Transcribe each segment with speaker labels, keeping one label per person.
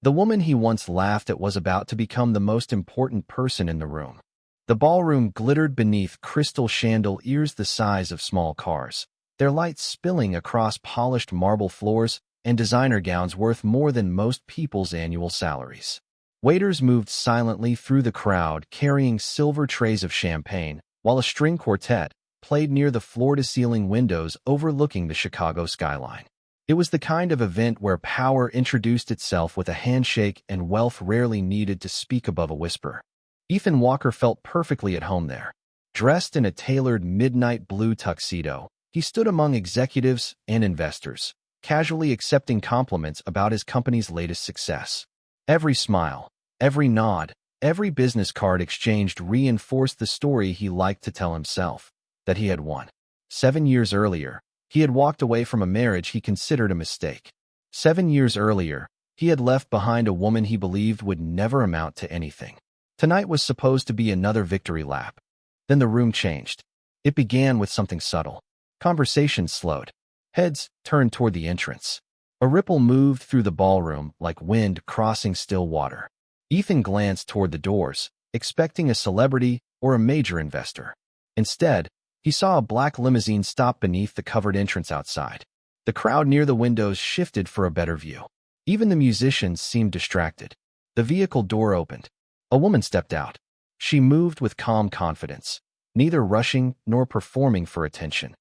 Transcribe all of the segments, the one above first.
Speaker 1: The woman he once laughed at was about to become the most important person in the room. The ballroom glittered beneath crystal chandeliers the size of small cars, their lights spilling across polished marble floors and designer gowns worth more than most people's annual salaries. Waiters moved silently through the crowd carrying silver trays of champagne, while a string quartet played near the floor-to-ceiling windows overlooking the Chicago skyline. It was the kind of event where power introduced itself with a handshake and wealth rarely needed to speak above a whisper. Ethan Walker felt perfectly at home there. Dressed in a tailored midnight blue tuxedo, he stood among executives and investors, casually accepting compliments about his company's latest success. Every smile, every nod, every business card exchanged reinforced the story he liked to tell himself, that he had won. 7 years earlier, he had walked away from a marriage he considered a mistake. 7 years earlier, he had left behind a woman he believed would never amount to anything. Tonight was supposed to be another victory lap. Then the room changed. It began with something subtle. Conversation slowed. Heads turned toward the entrance. A ripple moved through the ballroom like wind crossing still water. Ethan glanced toward the doors, expecting a celebrity or a major investor. Instead, he saw a black limousine stop beneath the covered entrance outside. The crowd near the windows shifted for a better view. Even the musicians seemed distracted. The vehicle door opened. A woman stepped out. She moved with calm confidence, neither rushing nor performing for attention.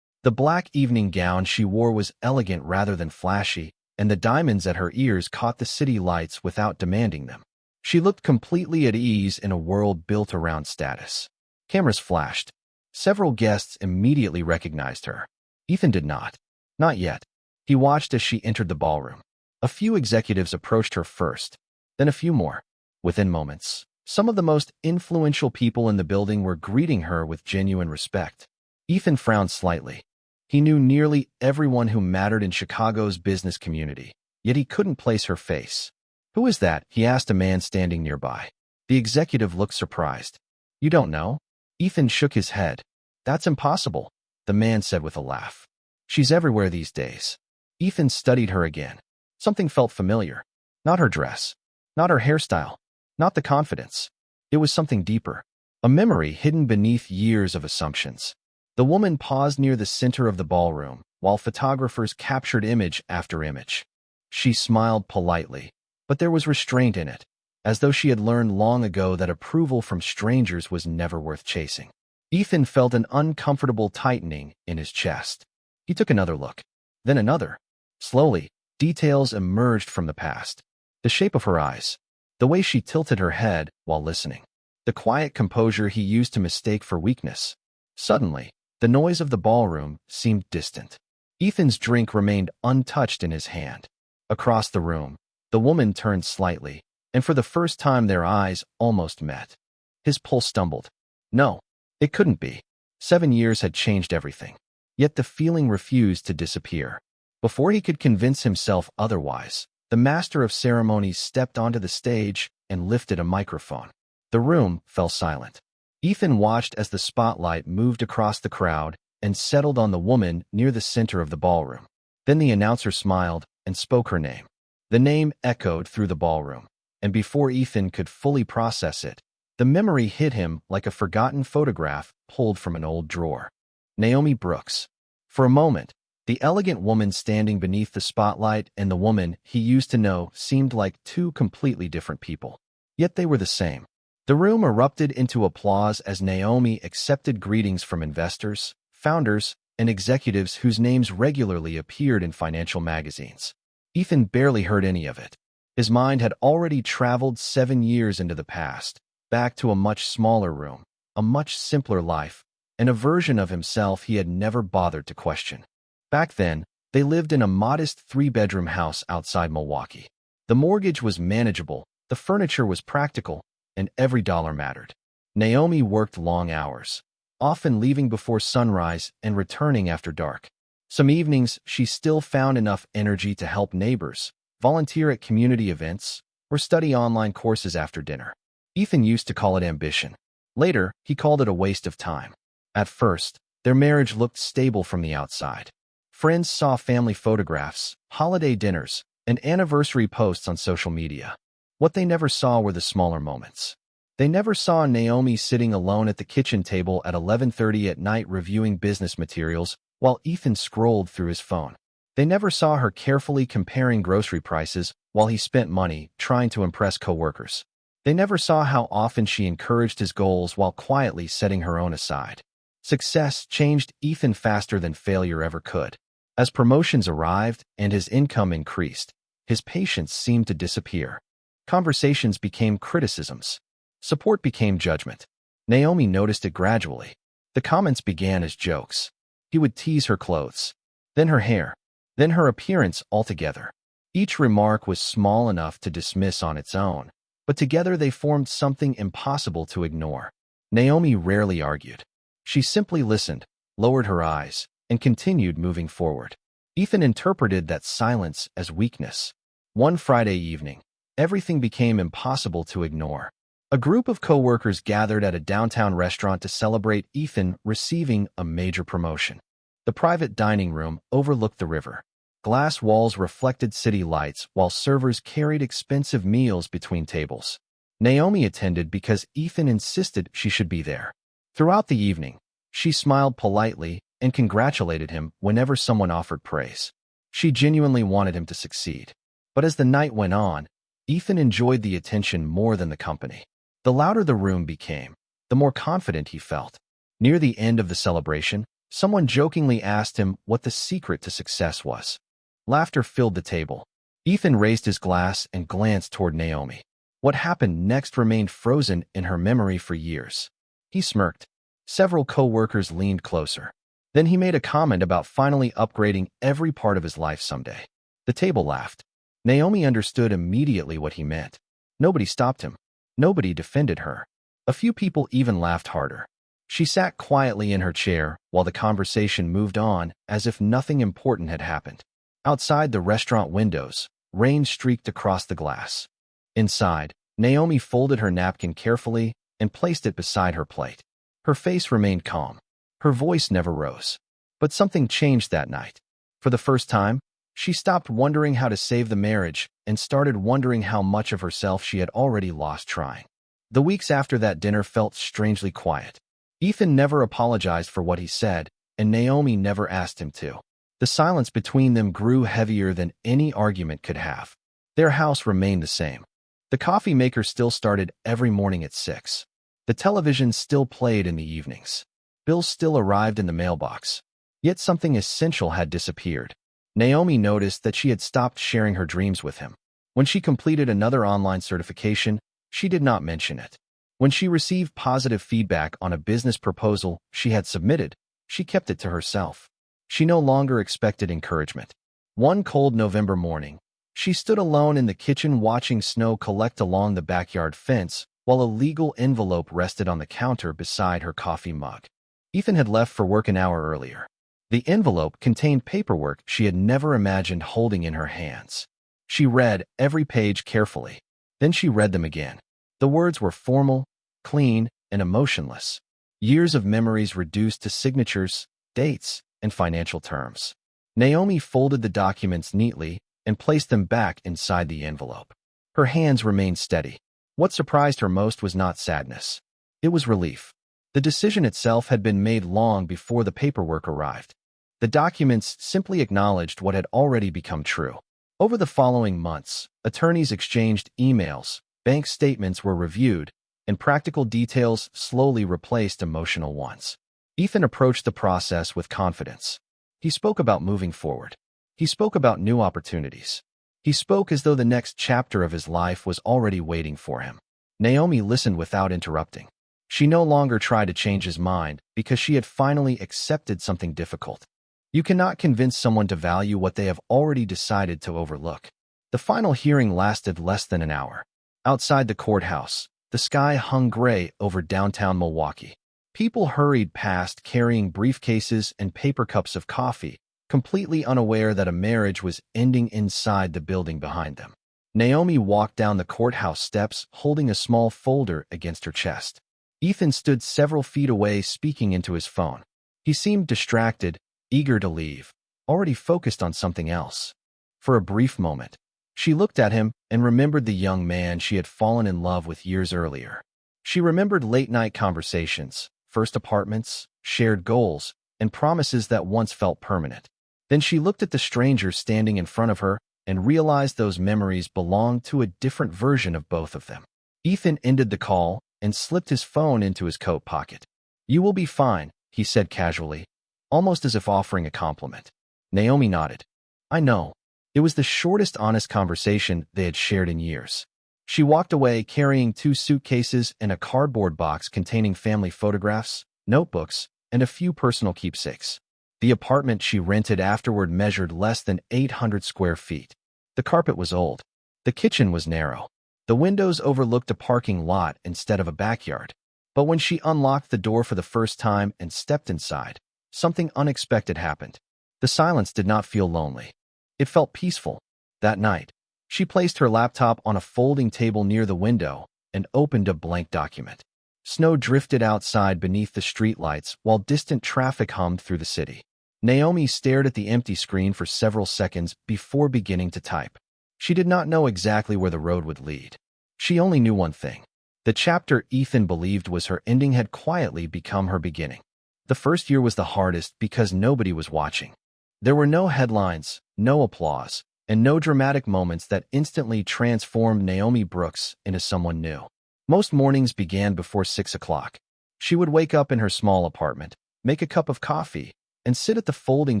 Speaker 1: The black evening gown she wore was elegant rather than flashy, and the diamonds at her ears caught the city lights without demanding them. She looked completely at ease in a world built around status. Cameras flashed. Several guests immediately recognized her. Ethan did not. Not yet. He watched as she entered the ballroom. A few executives approached her first, then a few more. Within moments, some of the most influential people in the building were greeting her with genuine respect. Ethan frowned slightly. He knew nearly everyone who mattered in Chicago's business community, yet he couldn't place her face. "Who is that?" he asked a man standing nearby. The executive looked surprised. "You don't know?" Ethan shook his head. "That's impossible," the man said with a laugh. "She's everywhere these days." Ethan studied her again. Something felt familiar. Not her dress. Not her hairstyle. Not the confidence. It was something deeper. A memory hidden beneath years of assumptions. The woman paused near the center of the ballroom, while photographers captured image after image. She smiled politely, but there was restraint in it, as though she had learned long ago that approval from strangers was never worth chasing. Ethan felt an uncomfortable tightening in his chest. He took another look, then another. Slowly, details emerged from the past. The shape of her eyes, the way she tilted her head while listening, the quiet composure he used to mistake for weakness. Suddenly, the noise of the ballroom seemed distant. Ethan's drink remained untouched in his hand. Across the room, the woman turned slightly, and for the first time their eyes almost met. His pulse stumbled. No, it couldn't be. 7 years had changed everything. Yet the feeling refused to disappear. Before he could convince himself otherwise, the master of ceremonies stepped onto the stage and lifted a microphone. The room fell silent. Ethan watched as the spotlight moved across the crowd and settled on the woman near the center of the ballroom. Then the announcer smiled and spoke her name. The name echoed through the ballroom, and before Ethan could fully process it, the memory hit him like a forgotten photograph pulled from an old drawer. Naomi Brooks. For a moment, the elegant woman standing beneath the spotlight and the woman he used to know seemed like two completely different people. Yet they were the same. The room erupted into applause as Naomi accepted greetings from investors, founders, and executives whose names regularly appeared in financial magazines. Ethan barely heard any of it. His mind had already traveled 7 years into the past, back to a much smaller room, a much simpler life, and a version of himself he had never bothered to question. Back then, they lived in a modest 3-bedroom house outside Milwaukee. The mortgage was manageable, the furniture was practical, and every dollar mattered. Naomi worked long hours, often leaving before sunrise and returning after dark. Some evenings, she still found enough energy to help neighbors, volunteer at community events, or study online courses after dinner. Ethan used to call it ambition. Later, he called it a waste of time. At first, their marriage looked stable from the outside. Friends saw family photographs, holiday dinners, and anniversary posts on social media. What they never saw were the smaller moments. They never saw Naomi sitting alone at the kitchen table at 11:30 at night reviewing business materials while Ethan scrolled through his phone. They never saw her carefully comparing grocery prices while he spent money trying to impress coworkers. They never saw how often she encouraged his goals while quietly setting her own aside. Success changed Ethan faster than failure ever could. As promotions arrived and his income increased, his patience seemed to disappear. Conversations became criticisms. Support became judgment. Naomi noticed it gradually. The comments began as jokes. He would tease her clothes, then her hair, then her appearance altogether. Each remark was small enough to dismiss on its own, but together they formed something impossible to ignore. Naomi rarely argued. She simply listened, lowered her eyes, and continued moving forward. Ethan interpreted that silence as weakness. One Friday evening, everything became impossible to ignore. A group of coworkers gathered at a downtown restaurant to celebrate Ethan receiving a major promotion. The private dining room overlooked the river. Glass walls reflected city lights while servers carried expensive meals between tables. Naomi attended because Ethan insisted she should be there. Throughout the evening, she smiled politely and congratulated him whenever someone offered praise. She genuinely wanted him to succeed. But as the night went on, Ethan enjoyed the attention more than the company. The louder the room became, the more confident he felt. Near the end of the celebration, someone jokingly asked him what the secret to success was. Laughter filled the table. Ethan raised his glass and glanced toward Naomi. What happened next remained frozen in her memory for years. He smirked. Several co-workers leaned closer. Then he made a comment about finally upgrading every part of his life someday. The table laughed. Naomi understood immediately what he meant. Nobody stopped him. Nobody defended her. A few people even laughed harder. She sat quietly in her chair while the conversation moved on as if nothing important had happened. Outside the restaurant windows, rain streaked across the glass. Inside, Naomi folded her napkin carefully and placed it beside her plate. Her face remained calm. Her voice never rose. But something changed that night. For the first time, she stopped wondering how to save the marriage and started wondering how much of herself she had already lost trying. The weeks after that dinner felt strangely quiet. Ethan never apologized for what he said, and Naomi never asked him to. The silence between them grew heavier than any argument could have. Their house remained the same. The coffee maker still started every morning at 6. The television still played in the evenings. Bills still arrived in the mailbox. Yet something essential had disappeared. Naomi noticed that she had stopped sharing her dreams with him. When she completed another online certification, she did not mention it. When she received positive feedback on a business proposal she had submitted, she kept it to herself. She no longer expected encouragement. One cold November morning, she stood alone in the kitchen watching snow collect along the backyard fence while a legal envelope rested on the counter beside her coffee mug. Ethan had left for work an hour earlier. The envelope contained paperwork she had never imagined holding in her hands. She read every page carefully. Then she read them again. The words were formal, clean, and emotionless. Years of memories reduced to signatures, dates, and financial terms. Naomi folded the documents neatly and placed them back inside the envelope. Her hands remained steady. What surprised her most was not sadness. It was relief. The decision itself had been made long before the paperwork arrived. The documents simply acknowledged what had already become true. Over the following months, attorneys exchanged emails, bank statements were reviewed, and practical details slowly replaced emotional ones. Ethan approached the process with confidence. He spoke about moving forward. He spoke about new opportunities. He spoke as though the next chapter of his life was already waiting for him. Naomi listened without interrupting. She no longer tried to change his mind because she had finally accepted something difficult. You cannot convince someone to value what they have already decided to overlook. The final hearing lasted less than an hour. Outside the courthouse, the sky hung gray over downtown Milwaukee. People hurried past carrying briefcases and paper cups of coffee, completely unaware that a marriage was ending inside the building behind them. Naomi walked down the courthouse steps holding a small folder against her chest. Ethan stood several feet away speaking into his phone. He seemed distracted, eager to leave, already focused on something else. For a brief moment, She looked at him and remembered the young man she had fallen in love with years earlier. She remembered late-night conversations, first apartments, shared goals, and promises that once felt permanent. Then she looked at the stranger standing in front of her and realized those memories belonged to a different version of both of them. Ethan ended the call and slipped his phone into his coat pocket. "You will be fine," he said casually, almost as if offering a compliment. Naomi nodded. "I know." It was the shortest honest conversation they had shared in years. She walked away carrying 2 suitcases and a cardboard box containing family photographs, notebooks, and a few personal keepsakes. The apartment she rented afterward measured less than 800 square feet. The carpet was old. The kitchen was narrow. The windows overlooked a parking lot instead of a backyard. But when she unlocked the door for the first time and stepped inside, something unexpected happened. The silence did not feel lonely. It felt peaceful. That night, she placed her laptop on a folding table near the window and opened a blank document. Snow drifted outside beneath the streetlights while distant traffic hummed through the city. Naomi stared at the empty screen for several seconds before beginning to type. She did not know exactly where the road would lead. She only knew one thing. The chapter Ethan believed was her ending had quietly become her beginning. The first year was the hardest because nobody was watching. There were no headlines, no applause, and no dramatic moments that instantly transformed Naomi Brooks into someone new. Most mornings began before 6 o'clock. She would wake up in her small apartment, make a cup of coffee, and sit at the folding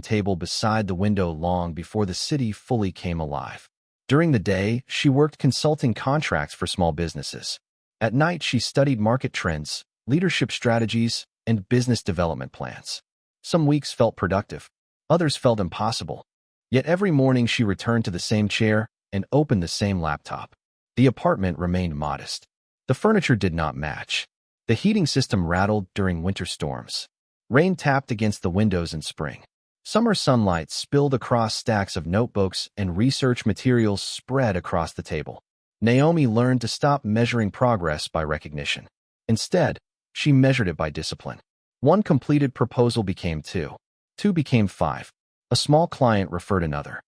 Speaker 1: table beside the window long before the city fully came alive. During the day, she worked consulting contracts for small businesses. At night, she studied market trends, leadership strategies, and business development plans. Some weeks felt productive. Others felt impossible. Yet every morning she returned to the same chair and opened the same laptop. The apartment remained modest. The furniture did not match. The heating system rattled during winter storms. Rain tapped against the windows in spring. Summer sunlight spilled across stacks of notebooks and research materials spread across the table. Naomi learned to stop measuring progress by recognition. Instead, she measured it by discipline. One completed proposal became 2. 2 became 5. A small client referred another.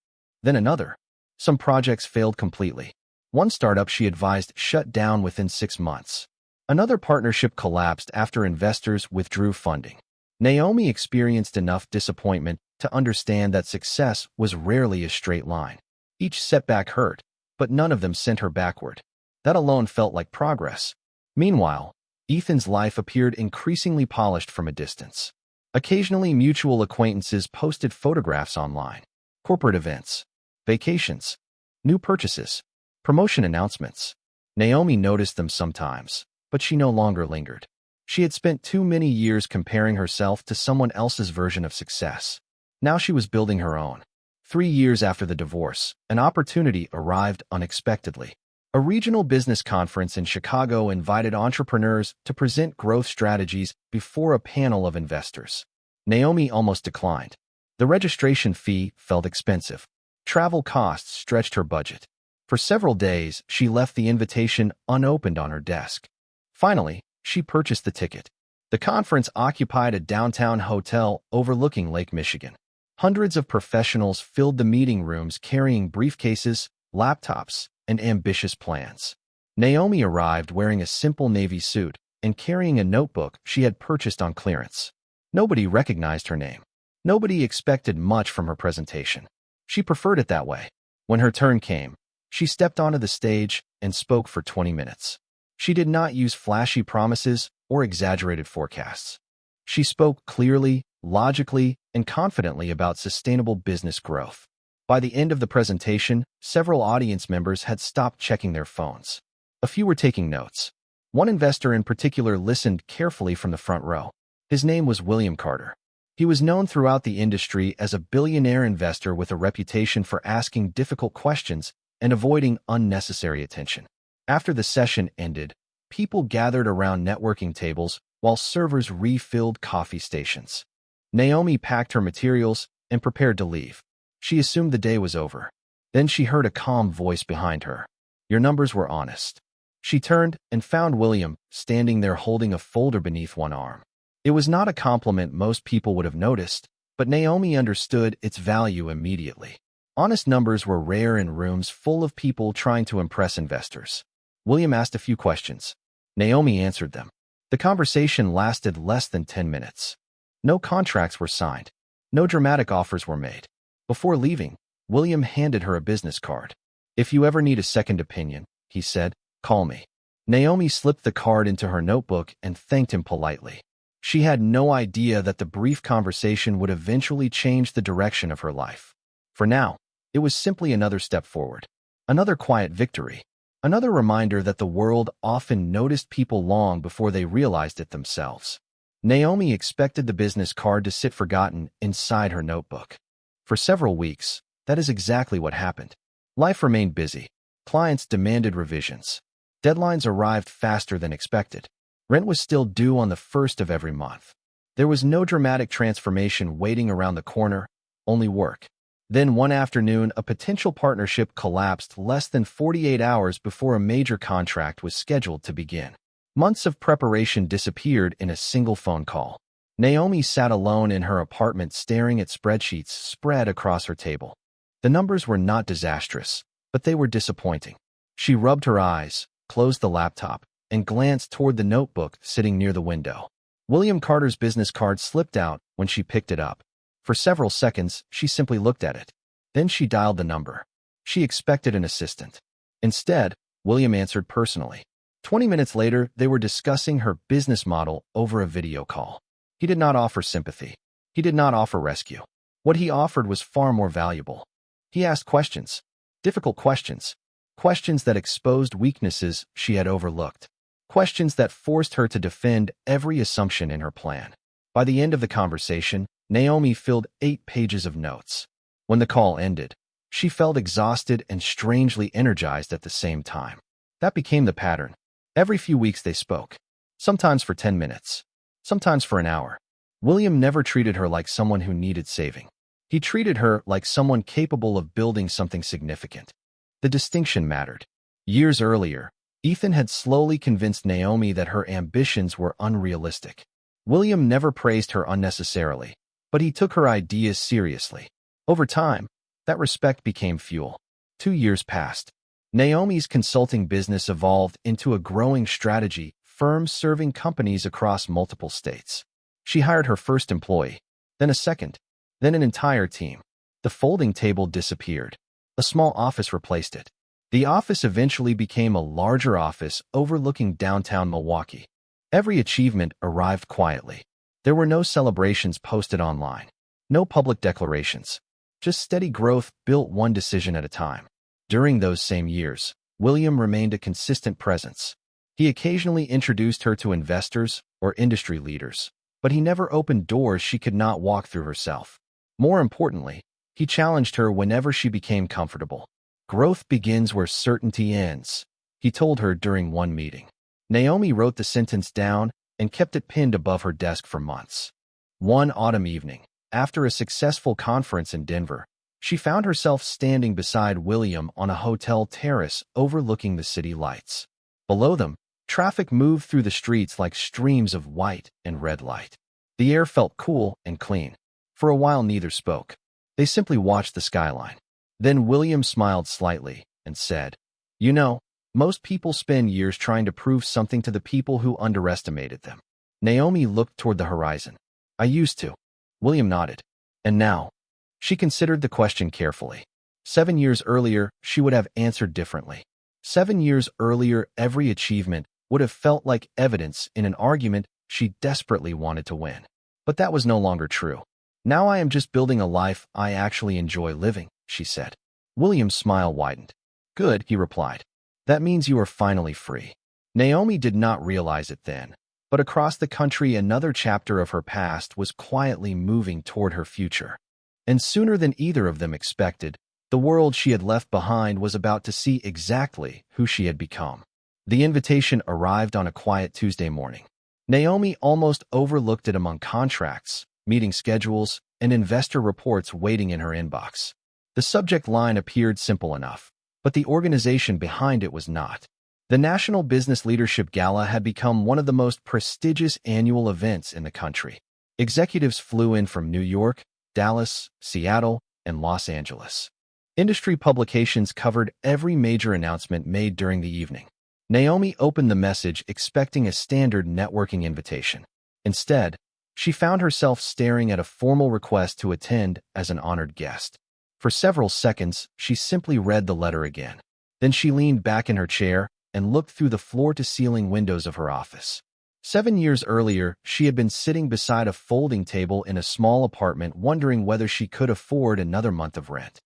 Speaker 1: Then another. Some projects failed completely. One startup she advised shut down within 6 months. Another partnership collapsed after investors withdrew funding. Naomi experienced enough disappointment to understand that success was rarely a straight line. Each setback hurt, but none of them sent her backward. That alone felt like progress. Meanwhile, Ethan's life appeared increasingly polished from a distance. Occasionally, mutual acquaintances posted photographs online. Corporate events, vacations, new purchases, promotion announcements. Naomi noticed them sometimes, but she no longer lingered. She had spent too many years comparing herself to someone else's version of success. Now she was building her own. 3 years after the divorce, an opportunity arrived unexpectedly. A regional business conference in Chicago invited entrepreneurs to present growth strategies before a panel of investors. Naomi almost declined. The registration fee felt expensive. Travel costs stretched her budget. For several days, she left the invitation unopened on her desk. Finally, she purchased the ticket. The conference occupied a downtown hotel overlooking Lake Michigan. Hundreds of professionals filled the meeting rooms carrying briefcases, laptops, and ambitious plans. Naomi arrived wearing a simple navy suit and carrying a notebook she had purchased on clearance. Nobody recognized her name. Nobody expected much from her presentation. She preferred it that way. When her turn came, she stepped onto the stage and spoke for 20 minutes. She did not use flashy promises or exaggerated forecasts. She spoke clearly, logically, and confidently about sustainable business growth. By the end of the presentation, several audience members had stopped checking their phones. A few were taking notes. One investor in particular listened carefully from the front row. His name was William Carter. He was known throughout the industry as a billionaire investor with a reputation for asking difficult questions and avoiding unnecessary attention. After the session ended, people gathered around networking tables while servers refilled coffee stations. Naomi packed her materials and prepared to leave. She assumed the day was over. Then she heard a calm voice behind her. Your numbers were honest. She turned and found William standing there holding a folder beneath one arm. It was not a compliment most people would have noticed, but Naomi understood its value immediately. Honest numbers were rare in rooms full of people trying to impress investors. William asked a few questions. Naomi answered them. The conversation lasted less than 10 minutes. No contracts were signed. No dramatic offers were made. Before leaving, William handed her a business card. "If you ever need a second opinion," he said, "call me." Naomi slipped the card into her notebook and thanked him politely. She had no idea that the brief conversation would eventually change the direction of her life. For now, it was simply another step forward. Another quiet victory. Another reminder that the world often noticed people long before they realized it themselves. Naomi expected the business card to sit forgotten inside her notebook. For several weeks, that is exactly what happened. Life remained busy. Clients demanded revisions. Deadlines arrived faster than expected. Rent was still due on the first of every month. There was no dramatic transformation waiting around the corner, only work. Then one afternoon, a potential partnership collapsed less than 48 hours before a major contract was scheduled to begin. Months of preparation disappeared in a single phone call. Naomi sat alone in her apartment staring at spreadsheets spread across her table. The numbers were not disastrous, but they were disappointing. She rubbed her eyes, closed the laptop, and glanced toward the notebook sitting near the window. William Carter's business card slipped out when she picked it up. For several seconds, she simply looked at it. Then she dialed the number. She expected an assistant. Instead, William answered personally. 20 minutes later, they were discussing her business model over a video call. He did not offer sympathy. He did not offer rescue. What he offered was far more valuable. He asked questions. Difficult questions. Questions that exposed weaknesses she had overlooked. Questions that forced her to defend every assumption in her plan. By the end of the conversation, Naomi filled 8 pages of notes. When the call ended, she felt exhausted and strangely energized at the same time. That became the pattern. Every few weeks they spoke. Sometimes for 10 minutes. Sometimes for an hour. William never treated her like someone who needed saving. He treated her like someone capable of building something significant. The distinction mattered. Years earlier, Ethan had slowly convinced Naomi that her ambitions were unrealistic. William never praised her unnecessarily, but he took her ideas seriously. Over time, that respect became fuel. 2 years passed. Naomi's consulting business evolved into a growing strategy firm serving companies across multiple states. She hired her first employee, then a second, then an entire team. The folding table disappeared. A small office replaced it. The office eventually became a larger office overlooking downtown Milwaukee. Every achievement arrived quietly. There were no celebrations posted online. No public declarations. Just steady growth built one decision at a time. During those same years, William remained a consistent presence. He occasionally introduced her to investors or industry leaders, but he never opened doors she could not walk through herself. More importantly, he challenged her whenever she became comfortable. "Growth begins where certainty ends," he told her during one meeting. Naomi wrote the sentence down and kept it pinned above her desk for months. One autumn evening, after a successful conference in Denver, she found herself standing beside William on a hotel terrace overlooking the city lights. Below them, traffic moved through the streets like streams of white and red light. The air felt cool and clean. For a while, neither spoke. They simply watched the skyline. Then William smiled slightly and said, "You know, most people spend years trying to prove something to the people who underestimated them." Naomi looked toward the horizon. "I used to." William nodded. "And now?" She considered the question carefully. 7 years earlier, she would have answered differently. 7 years earlier, every achievement would have felt like evidence in an argument she desperately wanted to win. But that was no longer true. "Now I am just building a life I actually enjoy living," she said. William's smile widened. "Good," he replied. "That means you are finally free." Naomi did not realize it then, but across the country another chapter of her past was quietly moving toward her future. And sooner than either of them expected, the world she had left behind was about to see exactly who she had become. The invitation arrived on a quiet Tuesday morning. Naomi almost overlooked it among contracts, meeting schedules, and investor reports waiting in her inbox. The subject line appeared simple enough, but the organization behind it was not. The National Business Leadership Gala had become one of the most prestigious annual events in the country. Executives flew in from New York, Dallas, Seattle, and Los Angeles. Industry publications covered every major announcement made during the evening. Naomi opened the message expecting a standard networking invitation. Instead, she found herself staring at a formal request to attend as an honored guest. For several seconds, she simply read the letter again. Then she leaned back in her chair and looked through the floor-to-ceiling windows of her office. 7 years earlier, she had been sitting beside a folding table in a small apartment wondering whether she could afford another month of rent.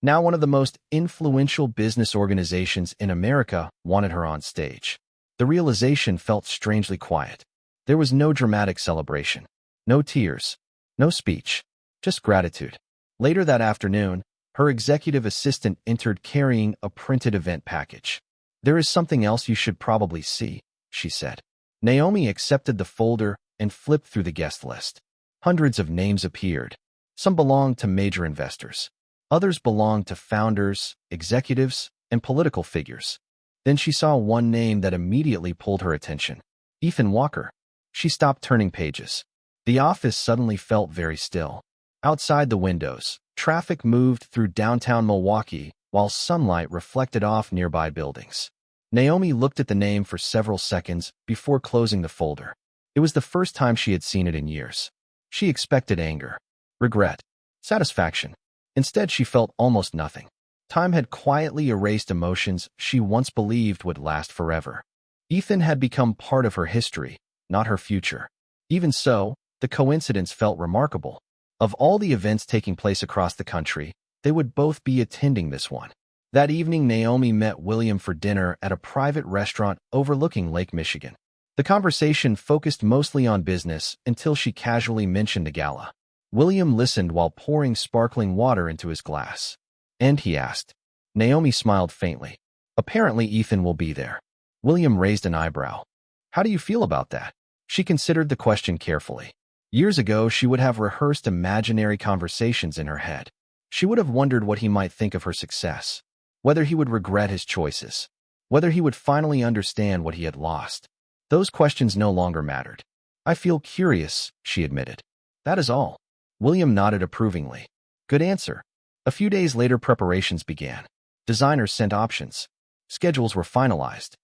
Speaker 1: Now one of the most influential business organizations in America wanted her on stage. The realization felt strangely quiet. There was no dramatic celebration, no tears, no speech, just gratitude. Later that afternoon, her executive assistant entered carrying a printed event package. "There is something else you should probably see," she said. Naomi accepted the folder and flipped through the guest list. Hundreds of names appeared. Some belonged to major investors. Others belonged to founders, executives, and political figures. Then she saw one name that immediately pulled her attention. Ethan Walker. She stopped turning pages. The office suddenly felt very still. Outside the windows, traffic moved through downtown Milwaukee while sunlight reflected off nearby buildings. Naomi looked at the name for several seconds before closing the folder. It was the first time she had seen it in years. She expected anger, regret, satisfaction. Instead, she felt almost nothing. Time had quietly erased emotions she once believed would last forever. Ethan had become part of her history, not her future. Even so, the coincidence felt remarkable. Of all the events taking place across the country, they would both be attending this one. That evening, Naomi met William for dinner at a private restaurant overlooking Lake Michigan. The conversation focused mostly on business until she casually mentioned the gala. William listened while pouring sparkling water into his glass. "And?" he asked. Naomi smiled faintly. "Apparently Ethan will be there." William raised an eyebrow. "How do you feel about that?" She considered the question carefully. Years ago, she would have rehearsed imaginary conversations in her head. She would have wondered what he might think of her success, whether he would regret his choices, whether he would finally understand what he had lost. Those questions no longer mattered. "I feel curious," she admitted. "That is all." William nodded approvingly. "Good answer." A few days later, preparations began. Designers sent options. Schedules were finalized.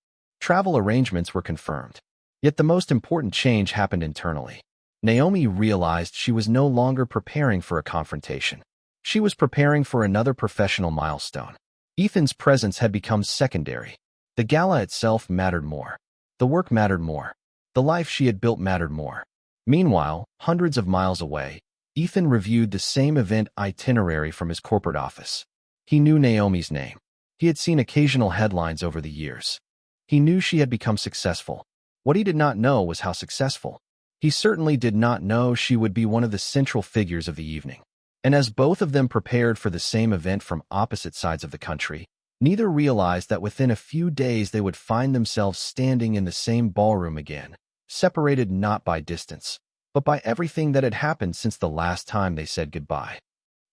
Speaker 1: Travel arrangements were confirmed. Yet the most important change happened internally. Naomi realized she was no longer preparing for a confrontation. She was preparing for another professional milestone. Ethan's presence had become secondary. The gala itself mattered more. The work mattered more. The life she had built mattered more. Meanwhile, hundreds of miles away, Ethan reviewed the same event itinerary from his corporate office. He knew Naomi's name. He had seen occasional headlines over the years. He knew she had become successful. What he did not know was how successful. He certainly did not know she would be one of the central figures of the evening. And as both of them prepared for the same event from opposite sides of the country, neither realized that within a few days they would find themselves standing in the same ballroom again, separated not by distance, but by everything that had happened since the last time they said goodbye.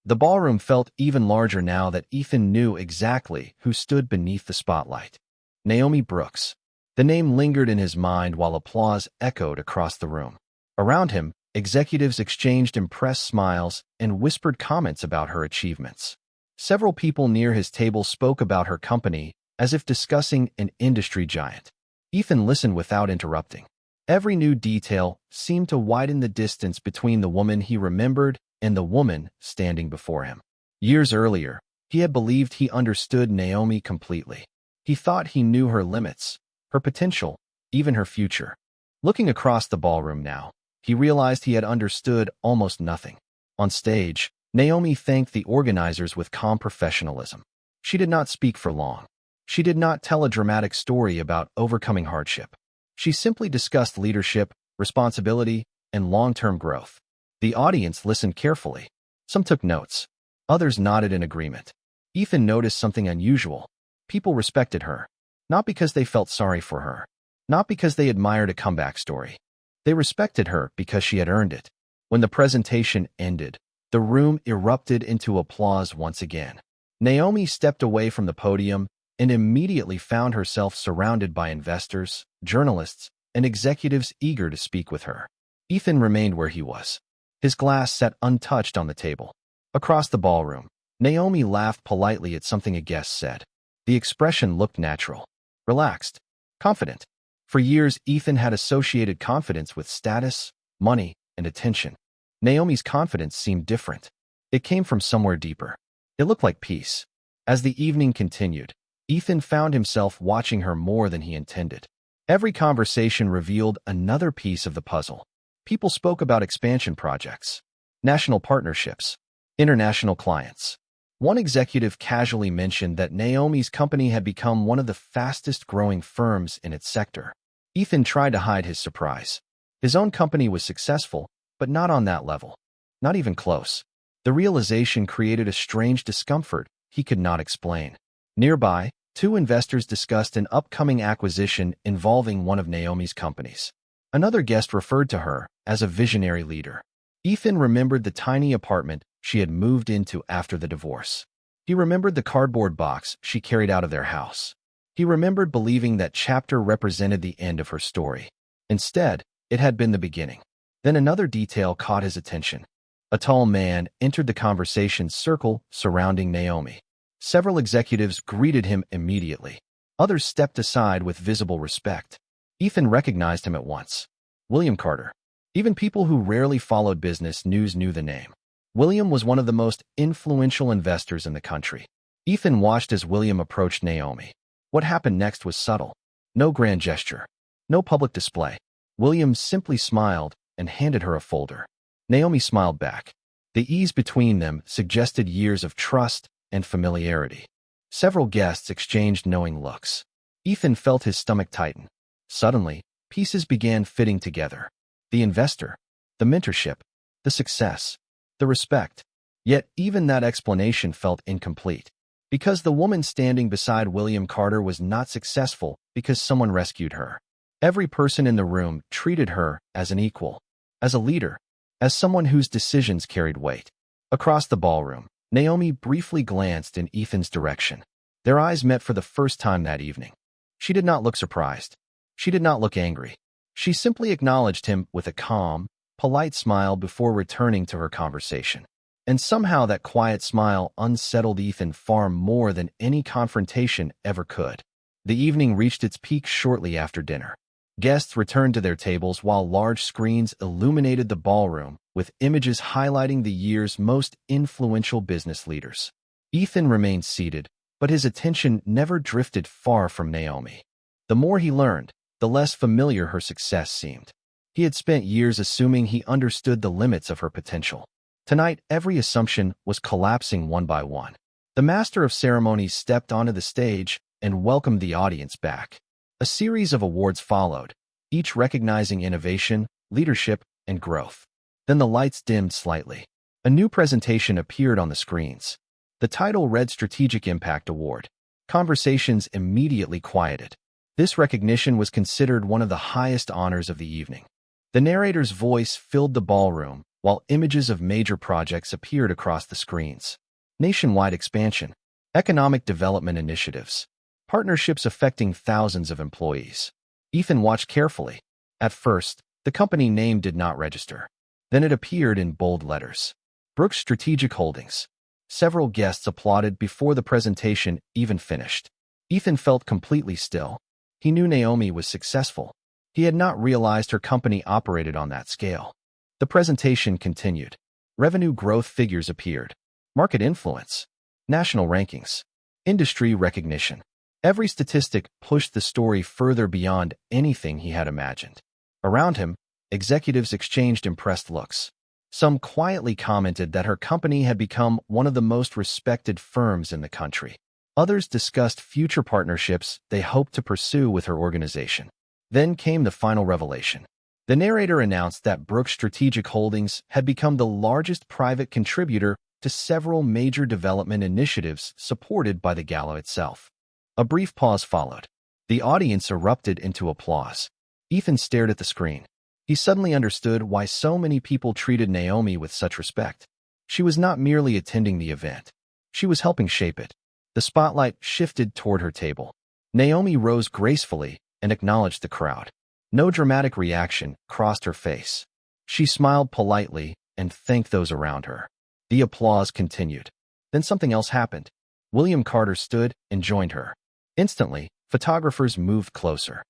Speaker 1: The ballroom felt even larger now that Ethan knew exactly who stood beneath the spotlight. Naomi Brooks. The name lingered in his mind while applause echoed across the room. Around him, executives exchanged impressed smiles and whispered comments about her achievements. Several people near his table spoke about her company as if discussing an industry giant. Ethan listened without interrupting. Every new detail seemed to widen the distance between the woman he remembered and the woman standing before him. Years earlier, he had believed he understood Naomi completely. He thought he knew her limits, her potential, even her future. Looking across the ballroom now, he realized he had understood almost nothing. On stage, Naomi thanked the organizers with calm professionalism. She did not speak for long. She did not tell a dramatic story about overcoming hardship. She simply discussed leadership, responsibility, and long-term growth. The audience listened carefully. Some took notes. Others nodded in agreement. Ethan noticed something unusual. People respected her, not because they felt sorry for her, not because they admired a comeback story. They respected her because she had earned it. When the presentation ended, the room erupted into applause once again. Naomi stepped away from the podium and immediately found herself surrounded by investors, journalists, and executives eager to speak with her. Ethan remained where he was. His glass sat untouched on the table. Across the ballroom, Naomi laughed politely at something a guest said. The expression looked natural, relaxed, confident. For years, Ethan had associated confidence with status, money, and attention. Naomi's confidence seemed different. It came from somewhere deeper. It looked like peace. As the evening continued, Ethan found himself watching her more than he intended. Every conversation revealed another piece of the puzzle. People spoke about expansion projects, national partnerships, international clients. One executive casually mentioned that Naomi's company had become one of the fastest-growing firms in its sector. Ethan tried to hide his surprise. His own company was successful, but not on that level. Not even close. The realization created a strange discomfort he could not explain. Nearby, two investors discussed an upcoming acquisition involving one of Naomi's companies. Another guest referred to her as a visionary leader. Ethan remembered the tiny apartment she had moved into after the divorce. He remembered the cardboard box she carried out of their house. He remembered believing that chapter represented the end of her story. Instead, it had been the beginning. Then another detail caught his attention. A tall man entered the conversation circle surrounding Naomi. Several executives greeted him immediately. Others stepped aside with visible respect. Ethan recognized him at once. William Carter. Even people who rarely followed business news knew the name. William was one of the most influential investors in the country. Ethan watched as William approached Naomi. What happened next was subtle. No grand gesture. No public display. William simply smiled and handed her a folder. Naomi smiled back. The ease between them suggested years of trust and familiarity. Several guests exchanged knowing looks. Ethan felt his stomach tighten. Suddenly, pieces began fitting together. The investor, the mentorship, the success, the respect. Yet even that explanation felt incomplete. Because the woman standing beside William Carter was not successful because someone rescued her. Every person in the room treated her as an equal, as a leader, as someone whose decisions carried weight. Across the ballroom, Naomi briefly glanced in Ethan's direction. Their eyes met for the first time that evening. She did not look surprised. She did not look angry. She simply acknowledged him with a calm, polite smile before returning to her conversation. And somehow that quiet smile unsettled Ethan far more than any confrontation ever could. The evening reached its peak shortly after dinner. Guests returned to their tables while large screens illuminated the ballroom with images highlighting the year's most influential business leaders. Ethan remained seated, but his attention never drifted far from Naomi. The more he learned, the less familiar her success seemed. He had spent years assuming he understood the limits of her potential. Tonight, every assumption was collapsing one by one. The master of ceremonies stepped onto the stage and welcomed the audience back. A series of awards followed, each recognizing innovation, leadership, and growth. Then the lights dimmed slightly. A new presentation appeared on the screens. The title read Strategic Impact Award. Conversations immediately quieted. This recognition was considered one of the highest honors of the evening. The narrator's voice filled the ballroom, while images of major projects appeared across the screens. Nationwide expansion, economic development initiatives, partnerships affecting thousands of employees. Ethan watched carefully. At first, the company name did not register. Then it appeared in bold letters. Brooks Strategic Holdings. Several guests applauded before the presentation even finished. Ethan felt completely still. He knew Naomi was successful. He had not realized her company operated on that scale. The presentation continued. Revenue growth figures appeared. Market influence. National rankings. Industry recognition. Every statistic pushed the story further beyond anything he had imagined. Around him, executives exchanged impressed looks. Some quietly commented that her company had become one of the most respected firms in the country. Others discussed future partnerships they hoped to pursue with her organization. Then came the final revelation. The narrator announced that Brooks Strategic Holdings had become the largest private contributor to several major development initiatives supported by the gala itself. A brief pause followed. The audience erupted into applause. Ethan stared at the screen. He suddenly understood why so many people treated Naomi with such respect. She was not merely attending the event. She was helping shape it. The spotlight shifted toward her table. Naomi rose gracefully and acknowledged the crowd. No dramatic reaction crossed her face. She smiled politely and thanked those around her. The applause continued. Then something else happened. William Carter stood and joined her. Instantly, photographers moved closer.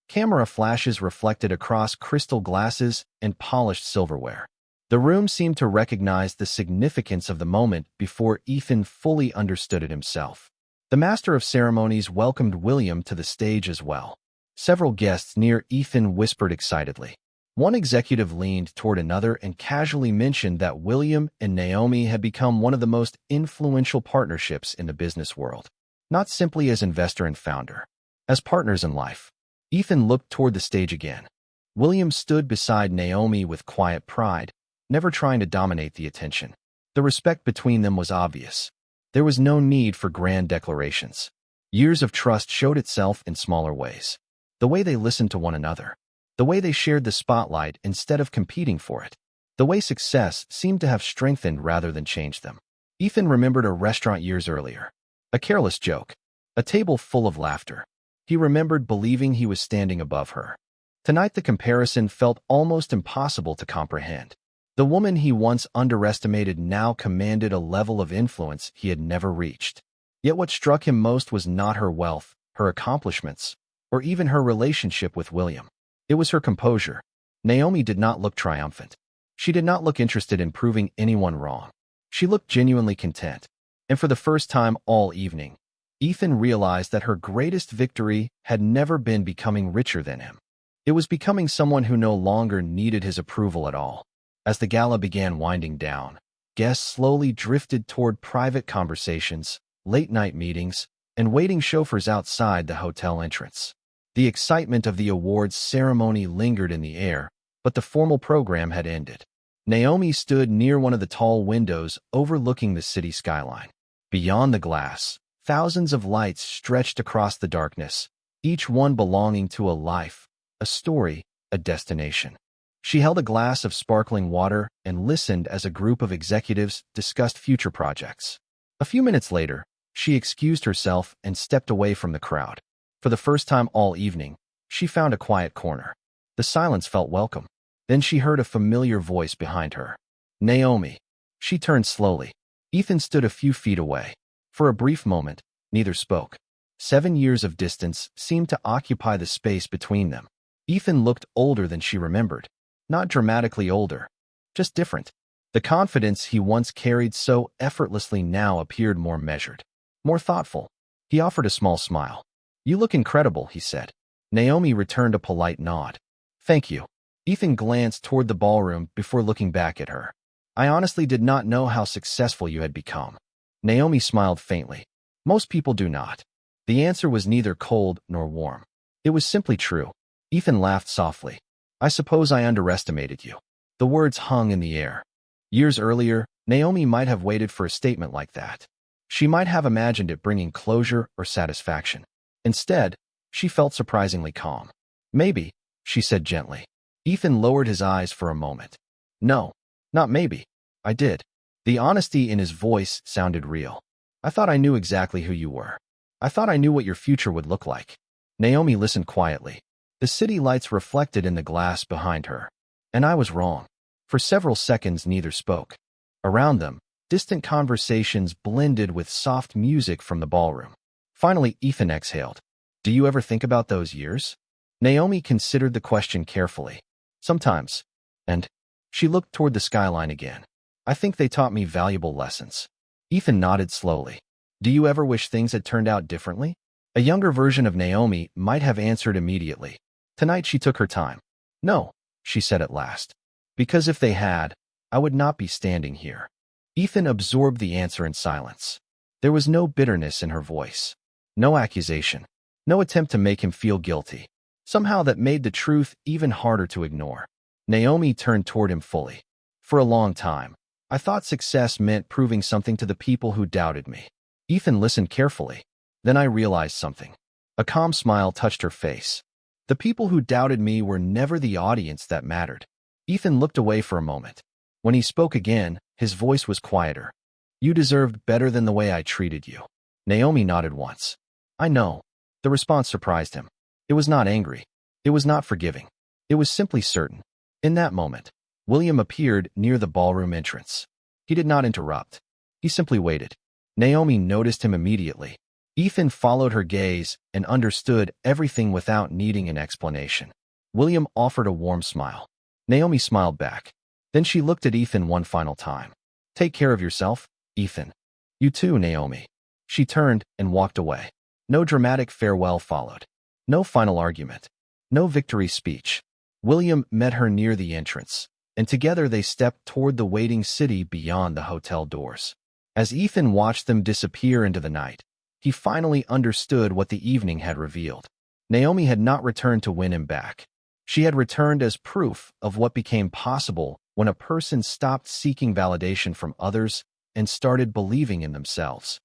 Speaker 1: Camera flashes reflected across crystal glasses and polished silverware. The room seemed to recognize the significance of the moment before Ethan fully understood it himself. The master of ceremonies welcomed William to the stage as well. Several guests near Ethan whispered excitedly. One executive leaned toward another and casually mentioned that William and Naomi had become one of the most influential partnerships in the business world. Not simply as investor and founder, as partners in life. Ethan looked toward the stage again. William stood beside Naomi with quiet pride, never trying to dominate the attention. The respect between them was obvious. There was no need for grand declarations. Years of trust showed itself in smaller ways. The way they listened to one another. The way they shared the spotlight instead of competing for it. The way success seemed to have strengthened rather than changed them. Ethan remembered a restaurant years earlier. A careless joke. A table full of laughter. He remembered believing he was standing above her. Tonight the comparison felt almost impossible to comprehend. The woman he once underestimated now commanded a level of influence he had never reached. Yet what struck him most was not her wealth, her accomplishments, or even her relationship with William. It was her composure. Naomi did not look triumphant. She did not look interested in proving anyone wrong. She looked genuinely content. And for the first time all evening, Ethan realized that her greatest victory had never been becoming richer than him. It was becoming someone who no longer needed his approval at all. As the gala began winding down, guests slowly drifted toward private conversations, late-night meetings, and waiting chauffeurs outside the hotel entrance. The excitement of the awards ceremony lingered in the air, but the formal program had ended. Naomi stood near one of the tall windows overlooking the city skyline. Beyond the glass, thousands of lights stretched across the darkness, each one belonging to a life, a story, a destination. She held a glass of sparkling water and listened as a group of executives discussed future projects. A few minutes later, she excused herself and stepped away from the crowd. For the first time all evening, she found a quiet corner. The silence felt welcome. Then she heard a familiar voice behind her. Naomi. She turned slowly. Ethan stood a few feet away. For a brief moment, neither spoke. 7 years of distance seemed to occupy the space between them. Ethan looked older than she remembered. Not dramatically older, just different. The confidence he once carried so effortlessly now appeared more measured, more thoughtful. He offered a small smile. You look incredible, he said. Naomi returned a polite nod. Thank you. Ethan glanced toward the ballroom before looking back at her. I honestly did not know how successful you had become. Naomi smiled faintly. Most people do not. The answer was neither cold nor warm. It was simply true. Ethan laughed softly. I suppose I underestimated you. The words hung in the air. Years earlier, Naomi might have waited for a statement like that. She might have imagined it bringing closure or satisfaction. Instead, she felt surprisingly calm. Maybe, she said gently. Ethan lowered his eyes for a moment. No, not maybe. I did. The honesty in his voice sounded real. I thought I knew exactly who you were. I thought I knew what your future would look like. Naomi listened quietly. The city lights reflected in the glass behind her. And I was wrong. For several seconds neither spoke. Around them, distant conversations blended with soft music from the ballroom. Finally, Ethan exhaled. Do you ever think about those years? Naomi considered the question carefully. Sometimes. And she looked toward the skyline again. I think they taught me valuable lessons. Ethan nodded slowly. Do you ever wish things had turned out differently? A younger version of Naomi might have answered immediately. Tonight she took her time. No, she said at last. Because if they had, I would not be standing here. Ethan absorbed the answer in silence. There was no bitterness in her voice. No accusation. No attempt to make him feel guilty. Somehow that made the truth even harder to ignore. Naomi turned toward him fully. For a long time, I thought success meant proving something to the people who doubted me. Ethan listened carefully. Then I realized something. A calm smile touched her face. The people who doubted me were never the audience that mattered. Ethan looked away for a moment. When he spoke again, his voice was quieter. You deserved better than the way I treated you. Naomi nodded once. I know. The response surprised him. It was not angry. It was not forgiving. It was simply certain. In that moment, William appeared near the ballroom entrance. He did not interrupt. He simply waited. Naomi noticed him immediately. Ethan followed her gaze and understood everything without needing an explanation. William offered a warm smile. Naomi smiled back. Then she looked at Ethan one final time. Take care of yourself, Ethan. You too, Naomi. She turned and walked away. No dramatic farewell followed. No final argument. No victory speech. William met her near the entrance, and together they stepped toward the waiting city beyond the hotel doors. As Ethan watched them disappear into the night, he finally understood what the evening had revealed. Naomi had not returned to win him back. She had returned as proof of what became possible when a person stopped seeking validation from others and started believing in themselves.